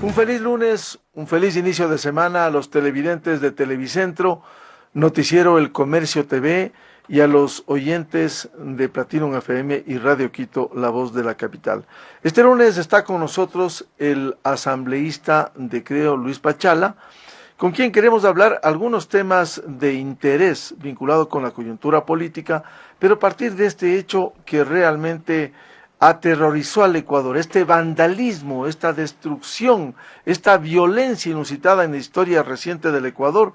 Un feliz lunes, un feliz inicio de semana a los televidentes de Televicentro, Noticiero El Comercio TV y a los oyentes de Platinum FM y Radio Quito, La Voz de la Capital. Este lunes está con nosotros el asambleísta de Creo, Luis Pachala, con quien queremos hablar algunos temas de interés vinculado con la coyuntura política, pero a partir de este hecho que realmente aterrorizó al Ecuador, este vandalismo, esta destrucción, esta violencia inusitada en la historia reciente del Ecuador,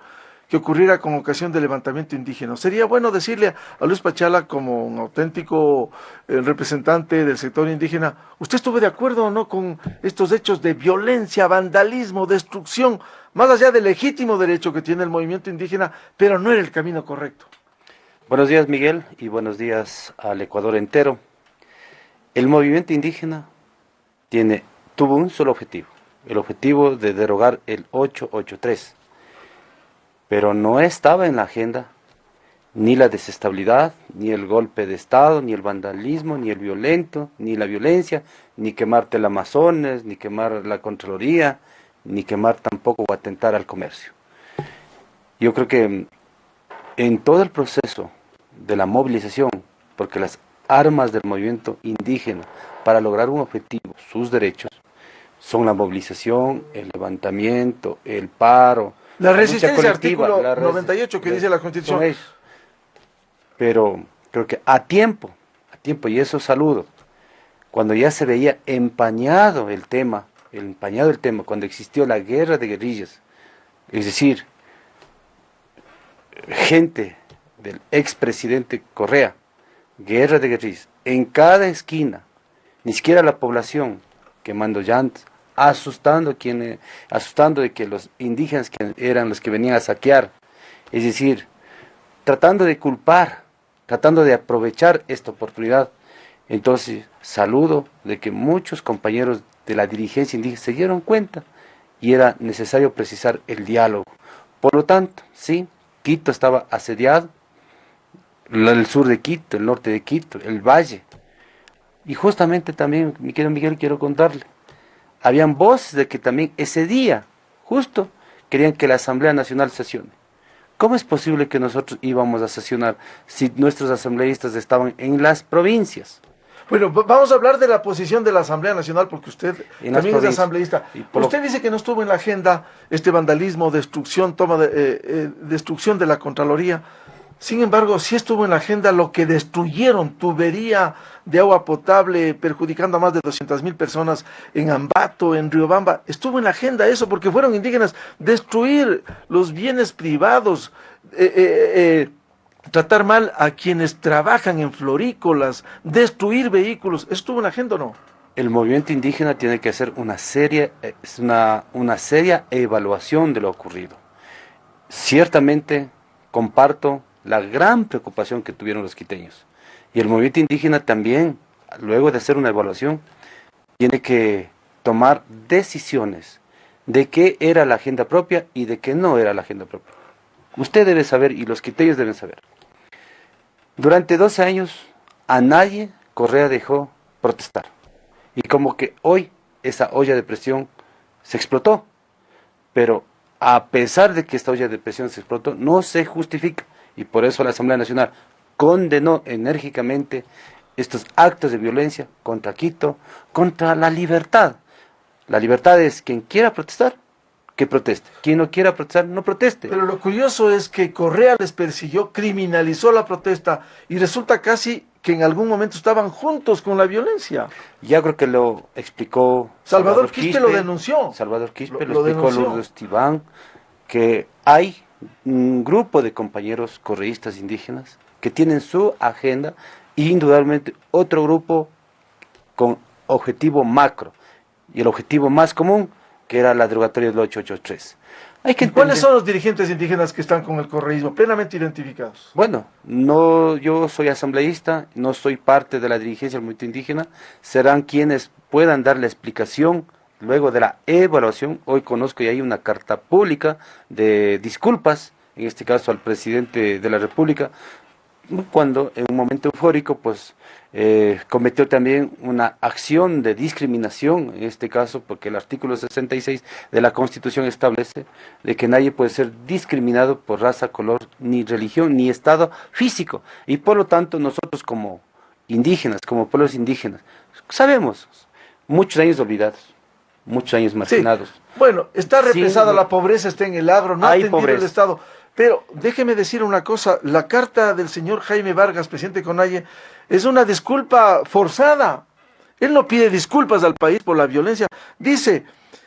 que ocurriera con ocasión del levantamiento indígena. Sería bueno decirle a Luis Pachala, como un auténtico representante del sector indígena, ¿usted estuvo de acuerdo o no con estos hechos de violencia, vandalismo, destrucción, más allá del legítimo derecho que tiene el movimiento indígena, pero no era el camino correcto? Buenos días, Miguel, y buenos días al Ecuador entero. El movimiento indígena tuvo un solo objetivo, el objetivo de derogar el 883, pero no estaba en la agenda ni la desestabilidad, ni el golpe de Estado, ni el vandalismo, ni el violento, ni la violencia, ni quemar Teleamazonas, ni quemar la Contraloría, ni quemar tampoco o atentar al comercio. Yo creo que en todo el proceso de la movilización, porque las armas del movimiento indígena para lograr un objetivo, sus derechos, son la movilización, el levantamiento, el paro, la resistencia, artículo 98 que dice la Constitución. Pero creo que a tiempo, y eso saludo, cuando ya se veía empañado el tema, cuando existió la guerra de guerrillas, es decir, gente del expresidente Correa, guerra de guerrillas, en cada esquina, ni siquiera la población quemando llantas, asustando de que los indígenas que eran los que venían a saquear, es decir, tratando de culpar, tratando de aprovechar esta oportunidad. Entonces, saludo de que muchos compañeros de la dirigencia indígena se dieron cuenta y era necesario precisar el diálogo. Por lo tanto, sí, Quito estaba asediado, el sur de Quito, el norte de Quito, el valle. Y justamente también, mi querido Miguel, quiero contarle, habían voces de que también ese día, justo, querían que la Asamblea Nacional sesione. ¿Cómo es posible que nosotros íbamos a sesionar si nuestros asambleístas estaban en las provincias? Bueno, vamos a hablar de la posición de la Asamblea Nacional, porque usted también es asambleísta. Usted dice que no estuvo en la agenda este vandalismo, destrucción, destrucción de la Contraloría. Sin embargo, sí estuvo en la agenda lo que destruyeron, tubería de agua potable, perjudicando a más de 200,000 personas en Ambato, en Riobamba. Estuvo en la agenda eso, porque fueron indígenas. Destruir los bienes privados, tratar mal a quienes trabajan en florícolas, destruir vehículos. ¿Estuvo en la agenda o no? El movimiento indígena tiene que hacer una seria evaluación de lo ocurrido. Ciertamente comparto la gran preocupación que tuvieron los quiteños. Y el movimiento indígena también, luego de hacer una evaluación, tiene que tomar decisiones de qué era la agenda propia y de qué no era la agenda propia. Usted debe saber, y los quiteños deben saber, durante 12 años a nadie Correa dejó protestar. Y como que hoy esa olla de presión se explotó. Pero a pesar de que esta olla de presión se explotó, no se justifica. Y por eso la Asamblea Nacional condenó enérgicamente estos actos de violencia contra Quito, contra la libertad. La libertad es quien quiera protestar, que proteste. Quien no quiera protestar, no proteste. Pero lo curioso es que Correa les persiguió, criminalizó la protesta y resulta casi que en algún momento estaban juntos con la violencia. Ya creo que lo explicó Salvador Quispe, lo denunció. Salvador Quispe lo explicó Lourdes Tibán, que hay un grupo de compañeros correístas indígenas que tienen su agenda e indudablemente otro grupo con objetivo macro y el objetivo más común que era la derogatoria del 883. ¿Cuáles son los dirigentes indígenas que están con el correísmo plenamente identificados? Bueno, yo soy asambleísta, no soy parte de la dirigencia del movimiento indígena, serán quienes puedan dar la explicación luego de la evaluación. Hoy conozco y hay una carta pública de disculpas, en este caso al presidente de la República, cuando en un momento eufórico pues cometió también una acción de discriminación, en este caso porque el artículo 66 de la Constitución establece de que nadie puede ser discriminado por raza, color, ni religión, ni estado físico, y por lo tanto nosotros como indígenas, como pueblos indígenas, sabemos, muchos años olvidados, muchos años marginados. Sí. Bueno, está represada Sí, la pobreza, está en el agro, no ha hay atendido el pobreza. Estado. Pero déjeme decir una cosa, la carta del señor Jaime Vargas, presidente Conalle, es una disculpa forzada. Él no pide disculpas al país por la violencia. Dice,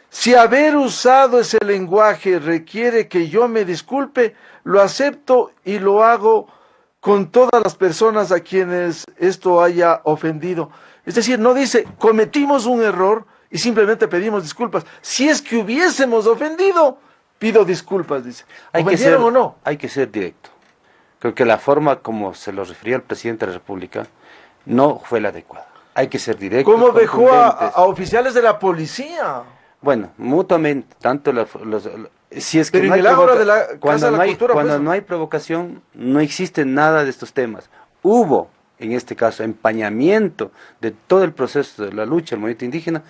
si haber usado ese lenguaje requiere que yo me disculpe, lo acepto y lo hago con todas las personas a quienes esto haya ofendido. Es decir, no dice, cometimos un error y simplemente pedimos disculpas. Si es que hubiésemos ofendido, pido disculpas, dice. ¿Ofendieron o no? Hay que ser directo. Creo que la forma como se lo refería el presidente de la República no fue la adecuada. Hay que ser directo. ¿Cómo dejó a oficiales de la policía? Bueno, mutuamente, tanto si es que Pero no en hay el ágora de la Casa de la Cultura, cuando pues, no hay provocación, no existe nada de estos temas. Hubo, en este caso, empañamiento de todo el proceso de la lucha del movimiento indígena,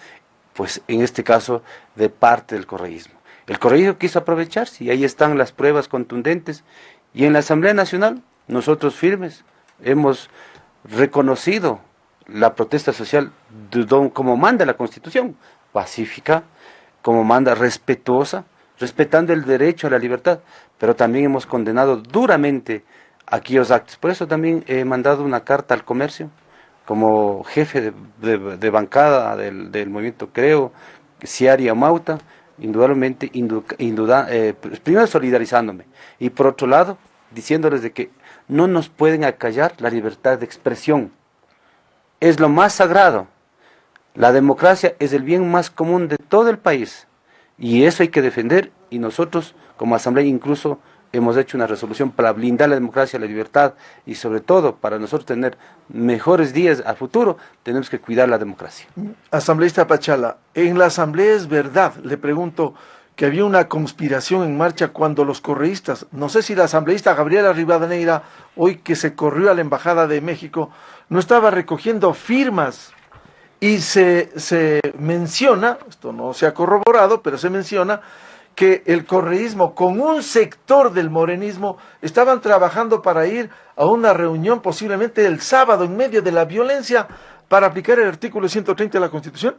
pues en este caso, de parte del correísmo. El correísmo quiso aprovecharse y ahí están las pruebas contundentes. Y en la Asamblea Nacional, nosotros firmes, hemos reconocido la protesta social como manda la Constitución, pacífica, como manda respetuosa, respetando el derecho a la libertad, pero también hemos condenado duramente aquellos actos. Por eso también he mandado una carta al comercio, como jefe de bancada del movimiento Creo, Ciaria Mauta, indudablemente, primero solidarizándome, y por otro lado, diciéndoles de que no nos pueden acallar la libertad de expresión. Es lo más sagrado. La democracia es el bien más común de todo el país, y eso hay que defender, y nosotros como Asamblea incluso hemos hecho una resolución para blindar la democracia, la libertad, y sobre todo para nosotros tener mejores días a futuro, tenemos que cuidar la democracia. Asambleísta Pachala, en la Asamblea es verdad, le pregunto, que había una conspiración en marcha cuando los correístas, no sé si la asambleísta Gabriela Rivadeneira, hoy que se corrió a la Embajada de México, no estaba recogiendo firmas. Y se menciona, esto no se ha corroborado, pero se menciona que el correísmo con un sector del morenismo estaban trabajando para ir a una reunión posiblemente el sábado en medio de la violencia para aplicar el artículo 130 de la Constitución.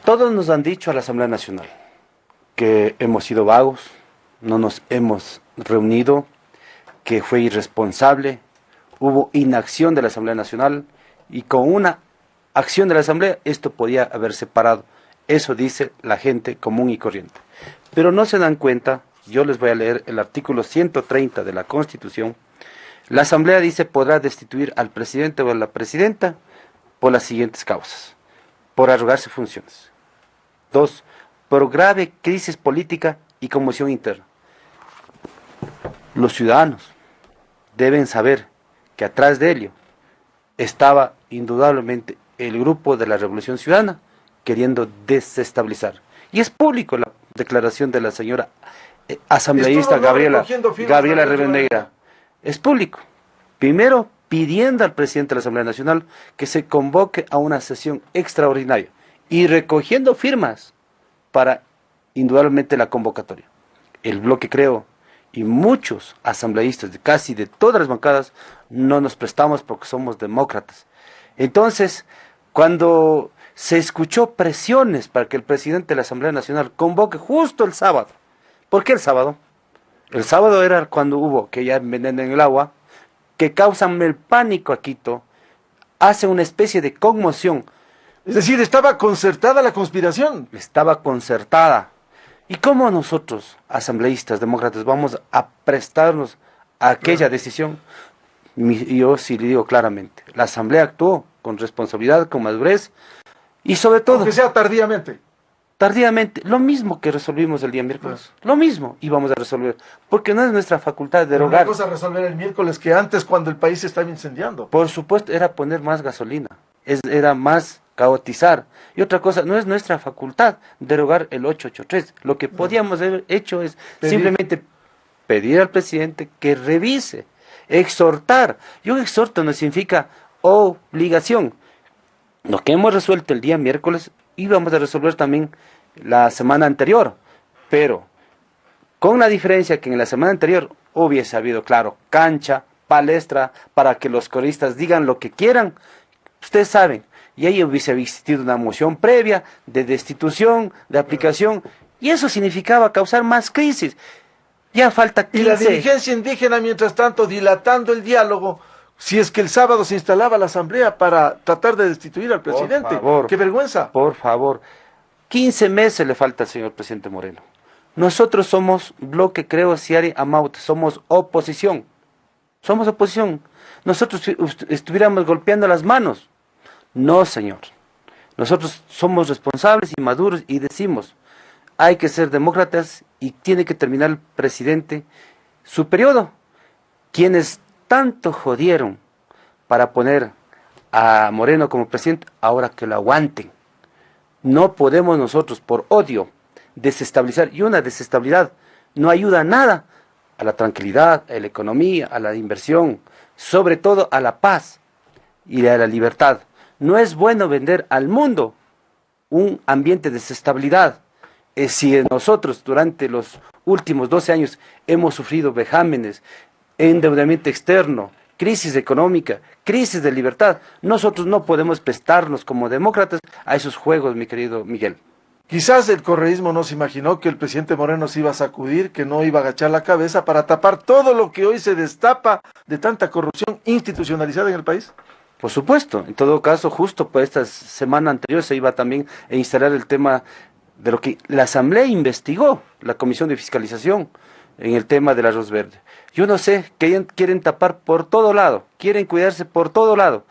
Todos nos han dicho a la Asamblea Nacional que hemos sido vagos, no nos hemos reunido, que fue irresponsable, hubo inacción de la Asamblea Nacional, y con una acción de la Asamblea esto podía haberse parado. Eso dice la gente común y corriente. Pero no se dan cuenta, yo les voy a leer el artículo 130 de la Constitución. La Asamblea dice podrá destituir al presidente o a la presidenta por las siguientes causas. Por arrogarse funciones. 2. Por grave crisis política y conmoción interna. Los ciudadanos deben saber que atrás de ello estaba indudablemente el grupo de la Revolución Ciudadana queriendo desestabilizar. Y es público la declaración de la señora asambleísta Gabriela Rivadeneira. Es público. Primero, pidiendo al presidente de la Asamblea Nacional que se convoque a una sesión extraordinaria y recogiendo firmas para indudablemente la convocatoria. El bloque Creo y muchos asambleístas de casi de todas las bancadas no nos prestamos porque somos demócratas. Entonces, cuando se escuchó presiones para que el presidente de la Asamblea Nacional convoque justo el sábado. ¿Por qué el sábado? El sábado era cuando hubo que ya envenenan el agua, que causan el pánico a Quito, hace una especie de conmoción. Es decir, estaba concertada la conspiración. Estaba concertada. ¿Y cómo nosotros, asambleístas, demócratas, vamos a prestarnos a aquella decisión? Yo sí le digo claramente, la Asamblea actuó con responsabilidad, con madurez, y sobre todo... Aunque sea tardíamente. Tardíamente, lo mismo que resolvimos el día miércoles, lo mismo íbamos a resolver, porque no es nuestra facultad derogar. Una cosa resolver el miércoles que antes cuando el país se estaba incendiando. Por supuesto, era poner más gasolina, era más caotizar. Y otra cosa, no es nuestra facultad derogar el 883. Lo que podíamos haber hecho es simplemente pedir al presidente que revise exhortar. Y un exhorto no significa obligación. Lo que hemos resuelto el día miércoles íbamos a resolver también la semana anterior, pero con la diferencia que en la semana anterior hubiese habido, claro, cancha, palestra, para que los coristas digan lo que quieran, ustedes saben, y ahí hubiese existido una moción previa de destitución, de aplicación, y eso significaba causar más crisis. Ya falta 15. Y la dirigencia indígena, mientras tanto, dilatando el diálogo, si es que el sábado se instalaba la asamblea para tratar de destituir al presidente. Por favor, ¡qué vergüenza! Por favor, 15 meses le falta al señor presidente Moreno. Nosotros somos bloque, creo, Ciari Amaut, somos oposición. Somos oposición. Nosotros estuviéramos golpeando las manos. No, señor. Nosotros somos responsables y maduros y decimos, hay que ser demócratas y tiene que terminar el presidente su periodo. Quienes tanto jodieron para poner a Moreno como presidente, ahora que lo aguanten. No podemos nosotros, por odio, desestabilizar, y una desestabilidad no ayuda a nada, a la tranquilidad, a la economía, a la inversión, sobre todo a la paz y a la libertad. No es bueno vender al mundo un ambiente de desestabilidad. Si nosotros durante los últimos 12 años hemos sufrido vejámenes, endeudamiento externo, crisis económica, crisis de libertad, nosotros no podemos prestarnos como demócratas a esos juegos, mi querido Miguel. Quizás el correísmo no se imaginó que el presidente Moreno se iba a sacudir, que no iba a agachar la cabeza para tapar todo lo que hoy se destapa de tanta corrupción institucionalizada en el país. Por supuesto, en todo caso, justo por esta semana anterior se iba también a instalar el tema de lo que la Asamblea investigó, la Comisión de Fiscalización, en el tema del arroz verde. Yo no sé, quieren tapar por todo lado, quieren cuidarse por todo lado,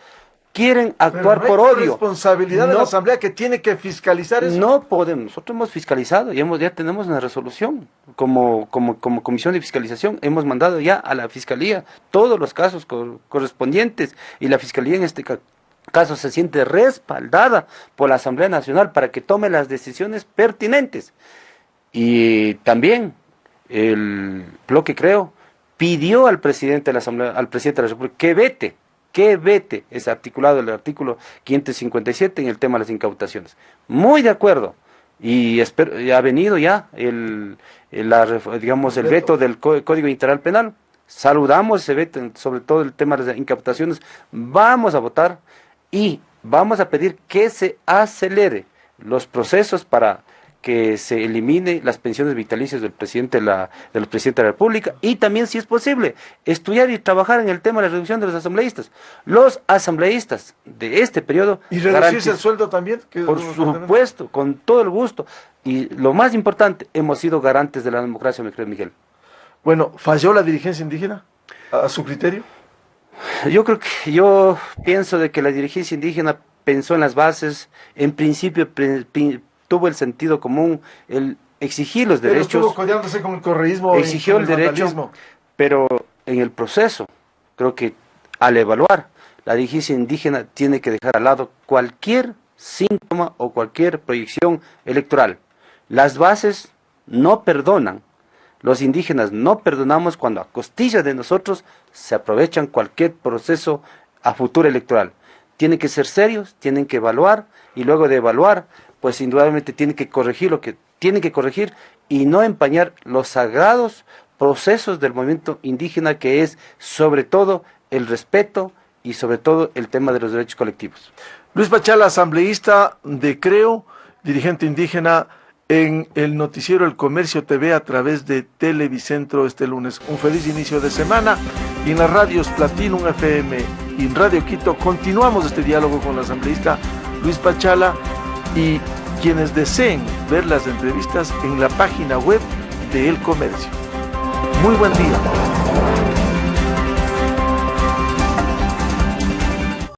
quieren actuar por odio. Responsabilidad de la Asamblea que tiene que fiscalizar eso. No podemos, nosotros hemos fiscalizado y ya tenemos una resolución como Comisión de Fiscalización, hemos mandado ya a la Fiscalía todos los casos correspondientes y la Fiscalía en este caso se siente respaldada por la Asamblea Nacional para que tome las decisiones pertinentes. Y también el bloque, creo, pidió al presidente de la Asamblea, al presidente de la República, que vete, es articulado el artículo 557 en el tema de las incautaciones. Muy de acuerdo. Y ha venido ya el veto del Código Integral Penal. Saludamos ese veto, sobre todo el tema de las incautaciones. Vamos a votar y vamos a pedir que se acelere los procesos para que se elimine las pensiones vitalicias del presidente de la República y también, si es posible, estudiar y trabajar en el tema de la reducción de los asambleístas. Los asambleístas de este periodo... ¿Y reducirse el sueldo también? Por supuesto, con todo el gusto. Y lo más importante, hemos sido garantes de la democracia, mi querido Miguel. Bueno, ¿falló la dirigencia indígena a su criterio? Yo pienso de que la dirigencia indígena pensó en las bases, en principio tuvo el sentido común, el exigir los derechos. Pero estuvo codeándose con el correísmo. Exigió el derecho, pero en el proceso, creo que al evaluar, la dirigencia indígena tiene que dejar al lado cualquier síntoma o cualquier proyección electoral. Las bases no perdonan. Los indígenas no perdonamos cuando a costillas de nosotros se aprovechan cualquier proceso a futuro electoral. Tienen que ser serios, tienen que evaluar y luego de evaluar, pues indudablemente tienen que corregir lo que tienen que corregir y no empañar los sagrados procesos del movimiento indígena, que es sobre todo el respeto y sobre todo el tema de los derechos colectivos. Luis Pachala, asambleísta de Creo, dirigente indígena, en el noticiero El Comercio TV a través de Televicentro este lunes. Un feliz inicio de semana y en las radios Platinum FM y en Radio Quito continuamos este diálogo con el asambleísta Luis Pachala y quienes deseen ver las entrevistas en la página web de El Comercio. Muy buen día.